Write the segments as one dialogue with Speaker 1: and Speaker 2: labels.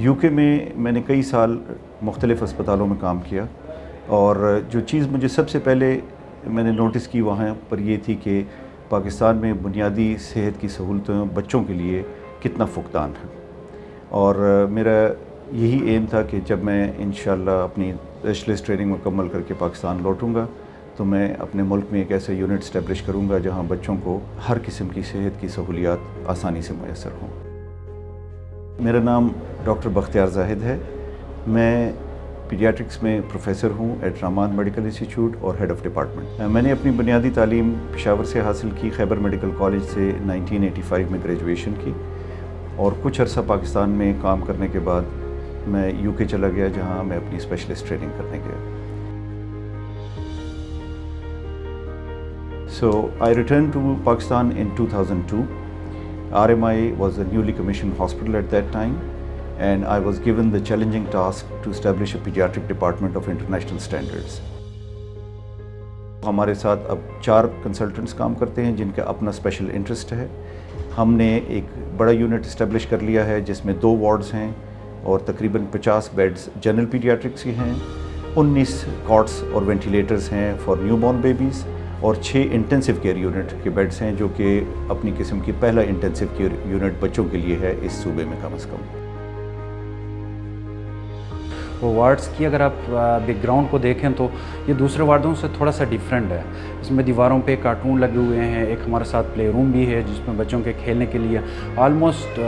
Speaker 1: You کے میں نے کئی سال مختلف اسپتالوں میں کام کیا، اور جو چیز مجھے سب سے پہلے میں نے نوٹس کی وہاں پر یہ تھی کہ پاکستان میں بنیادی صحت کی سہولتوں بچوں کے لیے کتنا فقدان ہے. اور میرا یہی ایم تھا کہ جب میں انشاءاللہ اپنی اسپیشلسٹ ٹریننگ مکمل کر کے پاکستان لوٹوں گا تو میں اپنے ملک میں ایک ایسا یونٹ اسٹیبلش کروں گا جہاں بچوں کو ہر قسم کی صحت کی سہولیات آسانی سے میسر ہوں. میرا نام ڈاکٹر بختیار زاہد ہے. میں پیڈیاٹرکس میں پروفیسر ہوں ایٹ رحمان میڈیکل انسٹیٹیوٹ اور ہیڈ آف ڈپارٹمنٹ. میں نے اپنی بنیادی تعلیم پشاور سے حاصل کی، خیبر میڈیکل کالج سے 1985 میں گریجویشن کی، اور کچھ عرصہ پاکستان میں کام کرنے کے بعد میں یو کے چلا گیا جہاں میں اپنی اسپیشلسٹ ٹریننگ کرنے گیا. So I returned to Pakistan in 2002. RMI was a newly commissioned hospital at that time, and I was given the challenging task to establish a pediatric department of international standards. ہمارے ساتھ اب 4 consultants کام کرتے ہیں جن کا اپنا special interest ہے. ہم نے ایک بڑا یونٹ اسٹیبلش کر لیا ہے جس میں 2 وارڈز ہیں اور تقریباً 50 بیڈز جنرل پیڈیاٹرکس کی ہیں، 19 کاٹس اور وینٹیلیٹرز ہیں فار نیو بورن بیبیز، اور 6 انٹینسو کیئر یونٹ کے بیڈز ہیں جو کہ اپنی قسم کی پہلا انٹینسو کیئر یونٹ بچوں کے لیے ہے اس صوبے میں کم از کم.
Speaker 2: وہ وارڈز کی اگر آپ بیک گراؤنڈ کو دیکھیں تو یہ دوسرے وارڈوں سے تھوڑا سا ڈیفرنٹ ہے. اس میں دیواروں پہ کارٹون لگے ہوئے ہیں، ایک ہمارے ساتھ پلے روم بھی ہے جس میں بچوں کے کھیلنے کے لیے آلموسٹ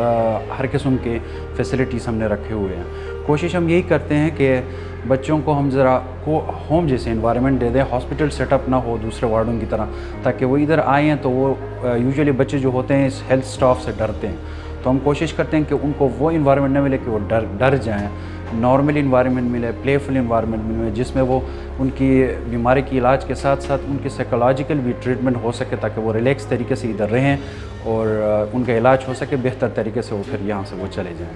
Speaker 2: ہر قسم کے فیسلٹیز ہم نے رکھے ہوئے ہیں. کوشش ہم یہی کرتے ہیں کہ بچوں کو ہم ذرا کو ہوم جیسے انوائرمنٹ دے دیں، ہاسپٹل سیٹ اپ نہ ہو دوسرے وارڈوں کی طرح، تاکہ وہ ادھر آئیں تو وہ یوزلی بچے جو ہوتے ہیں اس ہیلتھ سٹاف سے ڈرتے ہیں، تو ہم کوشش کرتے ہیں کہ ان کو وہ انوائرمنٹ نہ ملے کہ وہ ڈر جائیں. نارمل انوائرمنٹ ملے، پلے فل انوائرمنٹ ملے جس میں وہ ان کی بیماری کی علاج کے ساتھ ساتھ ان کی سائیکولوجیکل بھی ٹریٹمنٹ ہو سکے تاکہ وہ ریلیکس طریقے سے ادھر رہیں اور ان کا علاج ہو سکے بہتر طریقے سے، وہ پھر یہاں سے وہ چلے جائیں.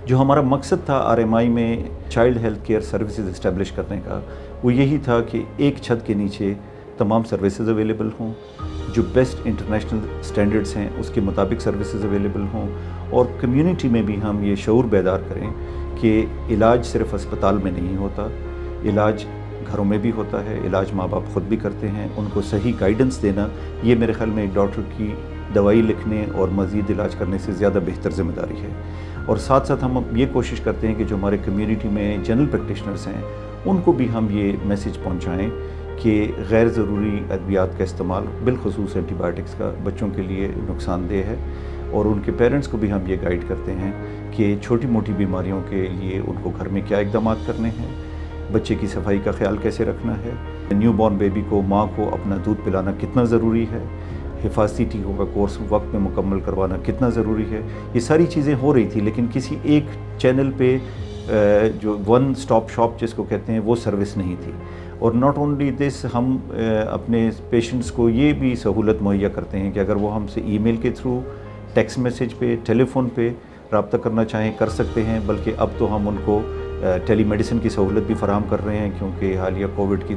Speaker 1: جو ہمارا مقصد تھا RMI میں child health care services establish کرنے کا، وہ یہی تھا کہ ایک چھت کے نیچے تمام سروسز اویلیبل ہوں، جو بیسٹ انٹرنیشنل سٹینڈرڈز ہیں اس کے مطابق سروسز اویلیبل ہوں، اور کمیونٹی میں بھی ہم یہ شعور بیدار کریں کہ علاج صرف اسپتال میں نہیں ہوتا، علاج گھروں میں بھی ہوتا ہے، علاج ماں باپ خود بھی کرتے ہیں. ان کو صحیح گائیڈنس دینا یہ میرے خیال میں ایک ڈاکٹر کی دوائی لکھنے اور مزید علاج کرنے سے زیادہ بہتر ذمہ داری ہے. اور ساتھ ساتھ ہم یہ کوشش کرتے ہیں کہ جو ہمارے کمیونٹی میں جنرل پریکٹیشنرز ہیں ان کو بھی ہم یہ میسج پہنچائیں کہ غیر ضروری ادویات کا استعمال، بالخصوص اینٹی بائیوٹکس کا، بچوں کے لیے نقصان دہ ہے. اور ان کے پیرنٹس کو بھی ہم یہ گائیڈ کرتے ہیں کہ چھوٹی موٹی بیماریوں کے لیے ان کو گھر میں کیا اقدامات کرنے ہیں، بچے کی صفائی کا خیال کیسے رکھنا ہے، نیو بورن بیبی کو ماں کو اپنا دودھ پلانا کتنا ضروری ہے، حفاظتی ٹیکوں کا کورس وقت میں مکمل کروانا کتنا ضروری ہے. یہ ساری چیزیں ہو رہی تھی لیکن کسی ایک چینل پہ جو ون سٹاپ شاپ جس کو کہتے ہیں وہ سروس نہیں تھی. اور ناٹ اونلی دس، ہم اپنے پیشنٹس کو یہ بھی سہولت مہیا کرتے ہیں کہ اگر وہ ہم سے ای میل کے تھرو، ٹیکسٹ میسیج پہ، ٹیلی فون پہ رابطہ کرنا چاہیں کر سکتے ہیں. بلکہ اب تو ہم ان کو ٹیلی میڈیسن کی سہولت بھی فراہم کر رہے ہیں کیونکہ حالیہ کووڈ کی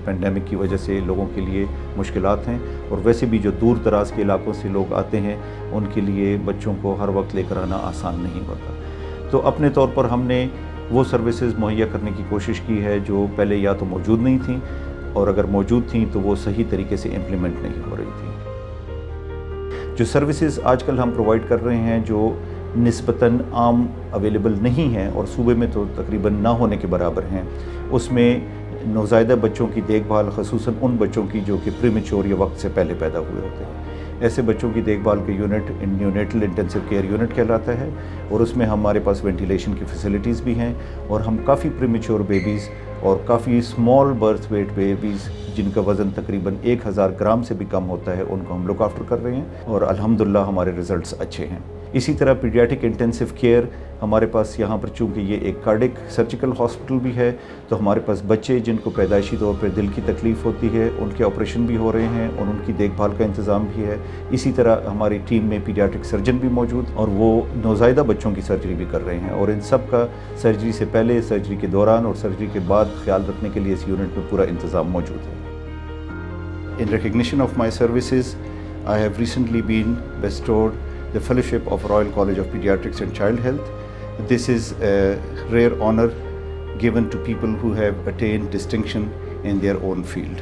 Speaker 1: پینڈیمک کی وجہ سے لوگوں کے لیے مشکلات ہیں، اور ویسے بھی جو دور دراز کے علاقوں سے لوگ آتے ہیں ان کے لیے بچوں کو ہر وقت لے کر آنا آسان نہیں ہوتا. تو اپنے طور پر ہم نے وہ سروسز مہیا کرنے کی کوشش کی ہے جو پہلے یا تو موجود نہیں تھیں، اور اگر موجود تھیں تو وہ صحیح طریقے سے امپلیمنٹ نہیں ہو رہی تھیں. جو سروسز آج کل ہم پرووائڈ کر رہے ہیں جو نسبتاً عام اویلیبل نہیں ہیں اور صوبے میں تو تقریباً نہ ہونے کے برابر ہیں، اس میں نوزائیدہ بچوں کی دیکھ بھال، خصوصاً ان بچوں کی جو کہ پری میچور یا وقت سے پہلے پیدا ہوئے ہوتے ہیں، ایسے بچوں کی دیکھ بھال کے unit neonatal intensive care unit کہلاتا ہے. اور اس میں ہمارے پاس وینٹیلیشن کی فیسلٹیز بھی ہیں، اور ہم کافی پری میچور بیبیز اور کافی اسمال برتھ ویٹ بیبیز جن کا وزن تقریباً 1000 گرام سے بھی کم ہوتا ہے ان کو ہم لک آفٹر کر رہے ہیں، اور الحمدللہ ہمارے ریزلٹس اچھے ہیں. اسی طرح پیڈیاٹرک انٹینسو کیئر ہمارے پاس یہاں پر، چونکہ یہ ایک کارڈک سرجیکل ہاسپٹل بھی ہے، تو ہمارے پاس بچے جن کو پیدائشی طور پر دل کی تکلیف ہوتی ہے ان کے آپریشن بھی ہو رہے ہیں اور ان کی دیکھ بھال کا انتظام بھی ہے. اسی طرح ہماری ٹیم میں پیڈیاٹرک سرجن بھی موجود، اور وہ نوزائیدہ بچوں کی سرجری بھی کر رہے ہیں، اور ان سب کا سرجری سے پہلے، سرجری کے دوران اور سرجری کے بعد خیال رکھنے کے لیے اس یونٹ میں پورا انتظام موجود ہے. In recognition of my services, I have recently been bestowed the Fellowship of Royal College of Pediatrics and Child Health, This is a rare honor given to people who have attained distinction in their own field.